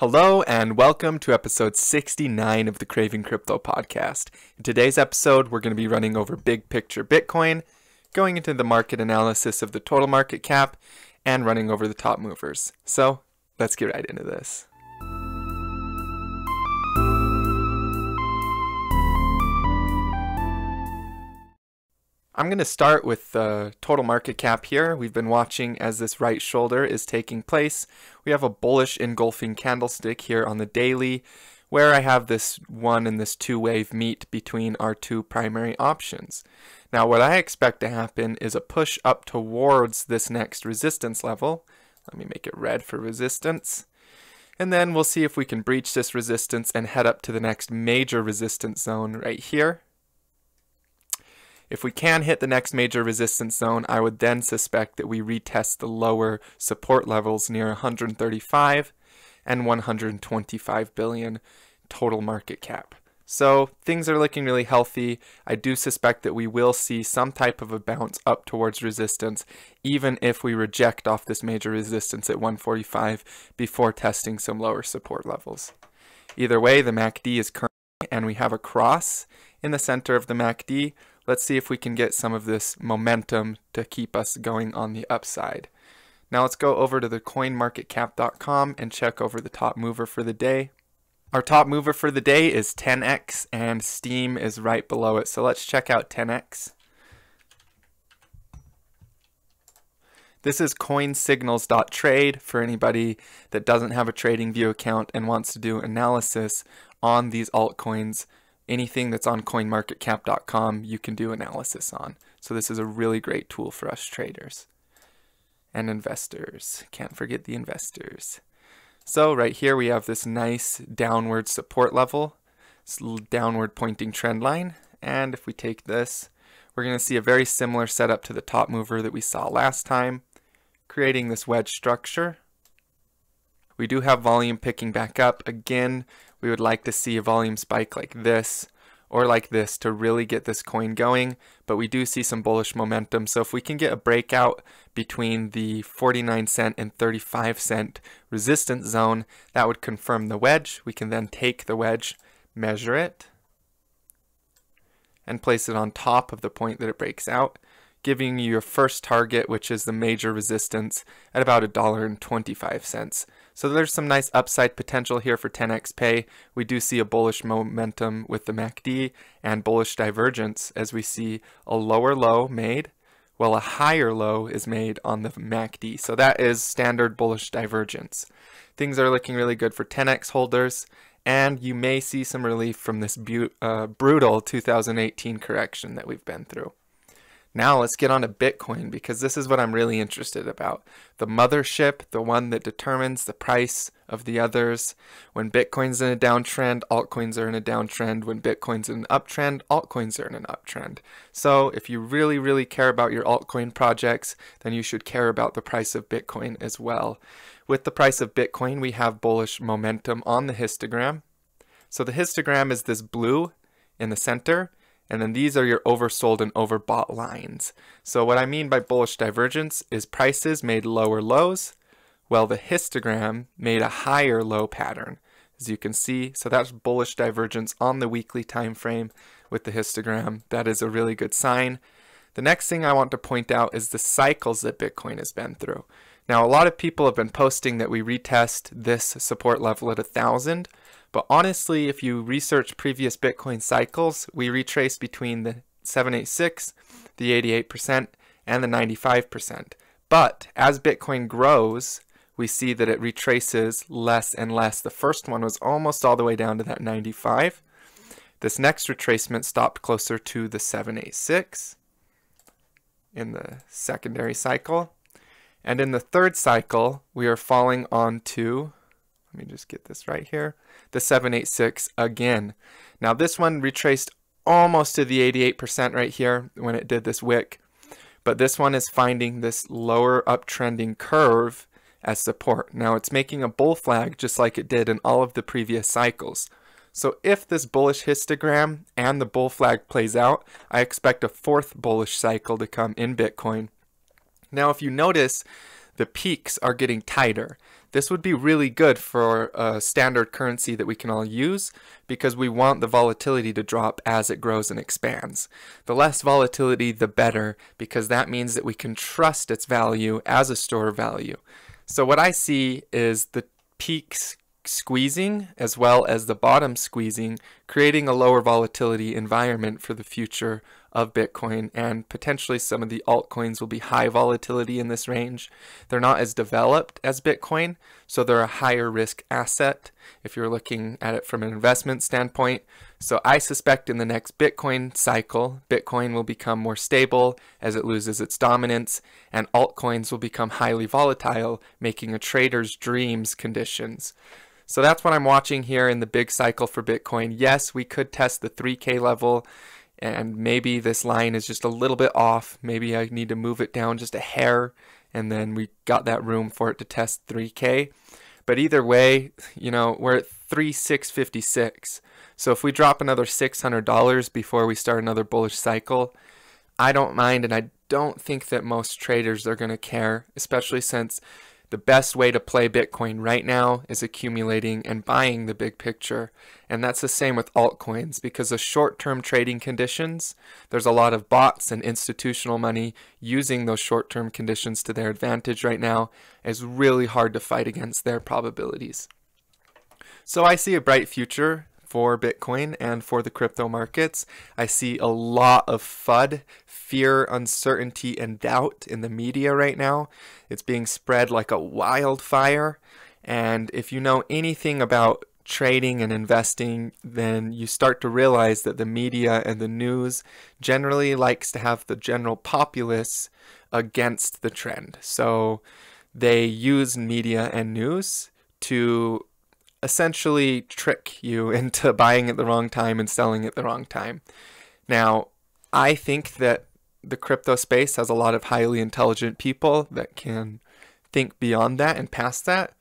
Hello and welcome to episode 69 of the Craving Crypto podcast. In today's episode, we're going to be running over big picture Bitcoin, going into the market analysis of the total market cap, and running over the top movers. So let's get right into this. I'm going to start with the total market cap here. We've been watching as this right shoulder is taking place. We have a bullish engulfing candlestick here on the daily, where I have this one and this two wave meet between our two primary options. Now what I expect to happen is a push up towards this next resistance level. Let me make it red for resistance. And then we'll see if we can breach this resistance and head up to the next major resistance zone right here. If we can hit the next major resistance zone, I would then suspect that we retest the lower support levels near 135 and 125 billion total market cap. So things are looking really healthy. I do suspect that we will see some type of a bounce up towards resistance, even if we reject off this major resistance at 145 before testing some lower support levels. Either way, the MACD is current and we have a cross in the center of the MACD. Let's see if we can get some of this momentum to keep us going on the upside. Now let's go over to the coinmarketcap.com and check over the top mover for the day. Our top mover for the day is 10x and Steam is right below it. So let's check out 10x. This is coinsignals.trade for anybody that doesn't have a TradingView account and wants to do analysis on these altcoins. Anything that's on coinmarketcap.com you can do analysis on. So this is a really great tool for us traders and investors. Can't forget the investors. So right here we have this nice downward support level, downward pointing trend line. And if we take this, we're going to see a very similar setup to the top mover that we saw last time, creating this wedge structure. We do have volume picking back up. Again, we would like to see a volume spike like this or like this to really get this coin going, but we do see some bullish momentum. So if we can get a breakout between the 49 cent and 35 cent resistance zone, that would confirm the wedge. We can then take the wedge, measure it, and place it on top of the point that it breaks out, giving you your first target, which is the major resistance at about $1.25. So there's some nice upside potential here for 10x pay. We do see a bullish momentum with the MACD and bullish divergence as we see a lower low made while a higher low is made on the MACD. So that is standard bullish divergence. Things are looking really good for 10x holders, and you may see some relief from this brutal 2018 correction that we've been through. Now let's get on to Bitcoin, because this is what I'm really interested about. The mothership, the one that determines the price of the others. When Bitcoin's in a downtrend, altcoins are in a downtrend. When Bitcoin's in an uptrend, altcoins are in an uptrend. So if you really, really care about your altcoin projects, then you should care about the price of Bitcoin as well. With the price of Bitcoin, we have bullish momentum on the histogram. So the histogram is this blue in the center, and then these are your oversold and overbought lines. So what I mean by bullish divergence is prices made lower lows, while the histogram made a higher low pattern, as you can see. So that's bullish divergence on the weekly time frame with the histogram. That is a really good sign. The next thing I want to point out is the cycles that Bitcoin has been through. Now, a lot of people have been posting that we retest this support level at 1,000. But honestly, if you research previous Bitcoin cycles, we retrace between the 786, the 88%, and the 95%. But as Bitcoin grows, we see that it retraces less and less. The first one was almost all the way down to that 95. This next retracement stopped closer to the 786 in the secondary cycle. And in the third cycle, we are falling onto, let me just get this right here, the 786 again. Now this one retraced almost to the 88% right here when it did this wick, but this one is finding this lower uptrending curve as support. Now it's making a bull flag just like it did in all of the previous cycles. So if this bullish histogram and the bull flag plays out, I expect a fourth bullish cycle to come in Bitcoin. Now if you notice, the peaks are getting tighter. This would be really good for a standard currency that we can all use because we want the volatility to drop as it grows and expands. The less volatility, the better, because that means that we can trust its value as a store of value. So what I see is the peaks squeezing as well as the bottom squeezing, creating a lower volatility environment for the future of Bitcoin, and potentially some of the altcoins will be high volatility in this range. They're not as developed as Bitcoin, so they're a higher risk asset if you're looking at it from an investment standpoint. So I suspect in the next Bitcoin cycle, Bitcoin will become more stable as it loses its dominance, and altcoins will become highly volatile, making a trader's dreams conditions. So that's what I'm watching here in the big cycle for Bitcoin. Yes, we could test the 3K level, and maybe this line is just a little bit off. Maybe I need to move it down just a hair, and then we got that room for it to test 3K. But either way, you know, we're at 3,656. So if we drop another $600 before we start another bullish cycle, I don't mind, and I don't think that most traders are going to care, especially since the best way to play Bitcoin right now is accumulating and buying the big picture. And that's the same with altcoins, because of short-term trading conditions, there's a lot of bots and institutional money using those short-term conditions to their advantage right now. It's really hard to fight against their probabilities. So I see a bright future for Bitcoin and for the crypto markets. I see a lot of FUD, fear, uncertainty, and doubt in the media right now. It's being spread like a wildfire. And if you know anything about trading and investing, then you start to realize that the media and the news generally likes to have the general populace against the trend. So they use media and news to essentially trick you into buying at the wrong time and selling at the wrong time. Now, I think that the crypto space has a lot of highly intelligent people that can think beyond that and past that,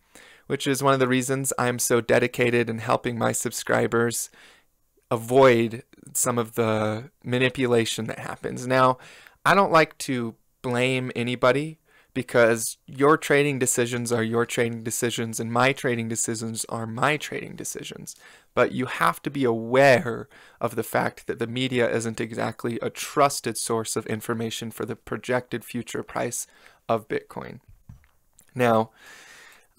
which is one of the reasons I'm so dedicated in helping my subscribers avoid some of the manipulation that happens. Now, I don't like to blame anybody, because your trading decisions are your trading decisions and my trading decisions are my trading decisions. But you have to be aware of the fact that the media isn't exactly a trusted source of information for the projected future price of Bitcoin. Now,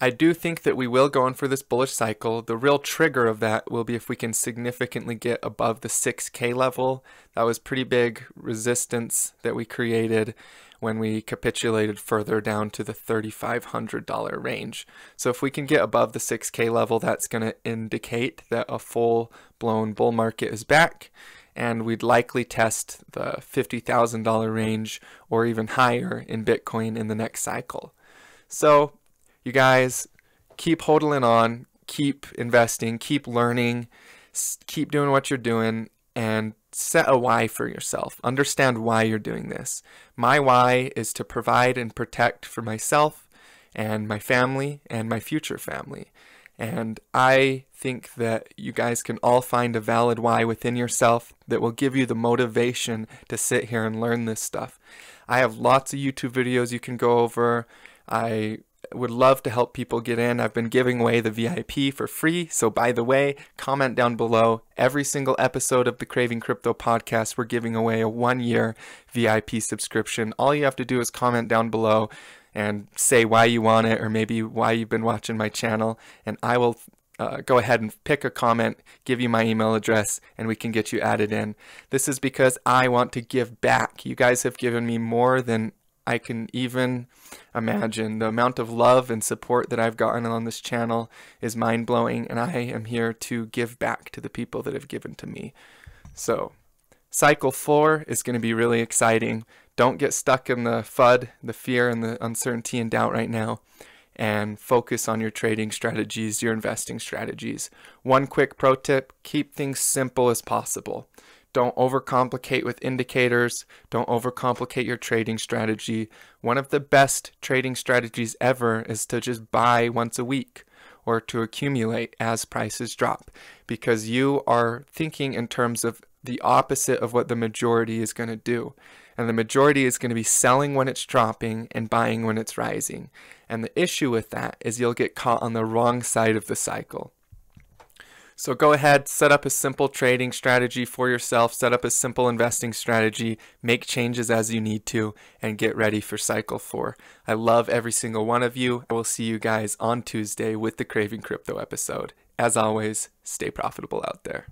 I do think that we will go in for this bullish cycle. The real trigger of that will be if we can significantly get above the 6K level. That was pretty big resistance that we created when we capitulated further down to the $3,500 range. So if we can get above the 6K level, that's going to indicate that a full-blown bull market is back, and we'd likely test the $50,000 range or even higher in Bitcoin in the next cycle. So you guys, keep hodling on, keep investing, keep learning, keep doing what you're doing, and set a why for yourself. Understand why you're doing this. My why is to provide and protect for myself and my family and my future family. And I think that you guys can all find a valid why within yourself that will give you the motivation to sit here and learn this stuff. I have lots of YouTube videos you can go over. I would love to help people get in. I've been giving away the VIP for free. So by the way, comment down below. Every single episode of the Craving Crypto podcast, we're giving away a 1-year VIP subscription. All you have to do is comment down below and say why you want it, or maybe why you've been watching my channel, and I will go ahead and pick a comment, give you my email address, and we can get you added in. This is because I want to give back. You guys have given me more than I can even imagine. The amount of love and support that I've gotten on this channel is mind-blowing, and I am here to give back to the people that have given to me. So, Cycle 4 is going to be really exciting. Don't get stuck in the FUD, the fear, and the uncertainty and doubt right now, and focus on your trading strategies, your investing strategies. One quick pro tip, keep things simple as possible. Don't overcomplicate with indicators. Don't overcomplicate your trading strategy. One of the best trading strategies ever is to just buy once a week or to accumulate as prices drop, because you are thinking in terms of the opposite of what the majority is going to do. And the majority is going to be selling when it's dropping and buying when it's rising. And the issue with that is you'll get caught on the wrong side of the cycle. So go ahead, set up a simple trading strategy for yourself, set up a simple investing strategy, make changes as you need to, and get ready for cycle 4. I love every single one of you. I will see you guys on Tuesday with the Craving Crypto episode. As always, stay profitable out there.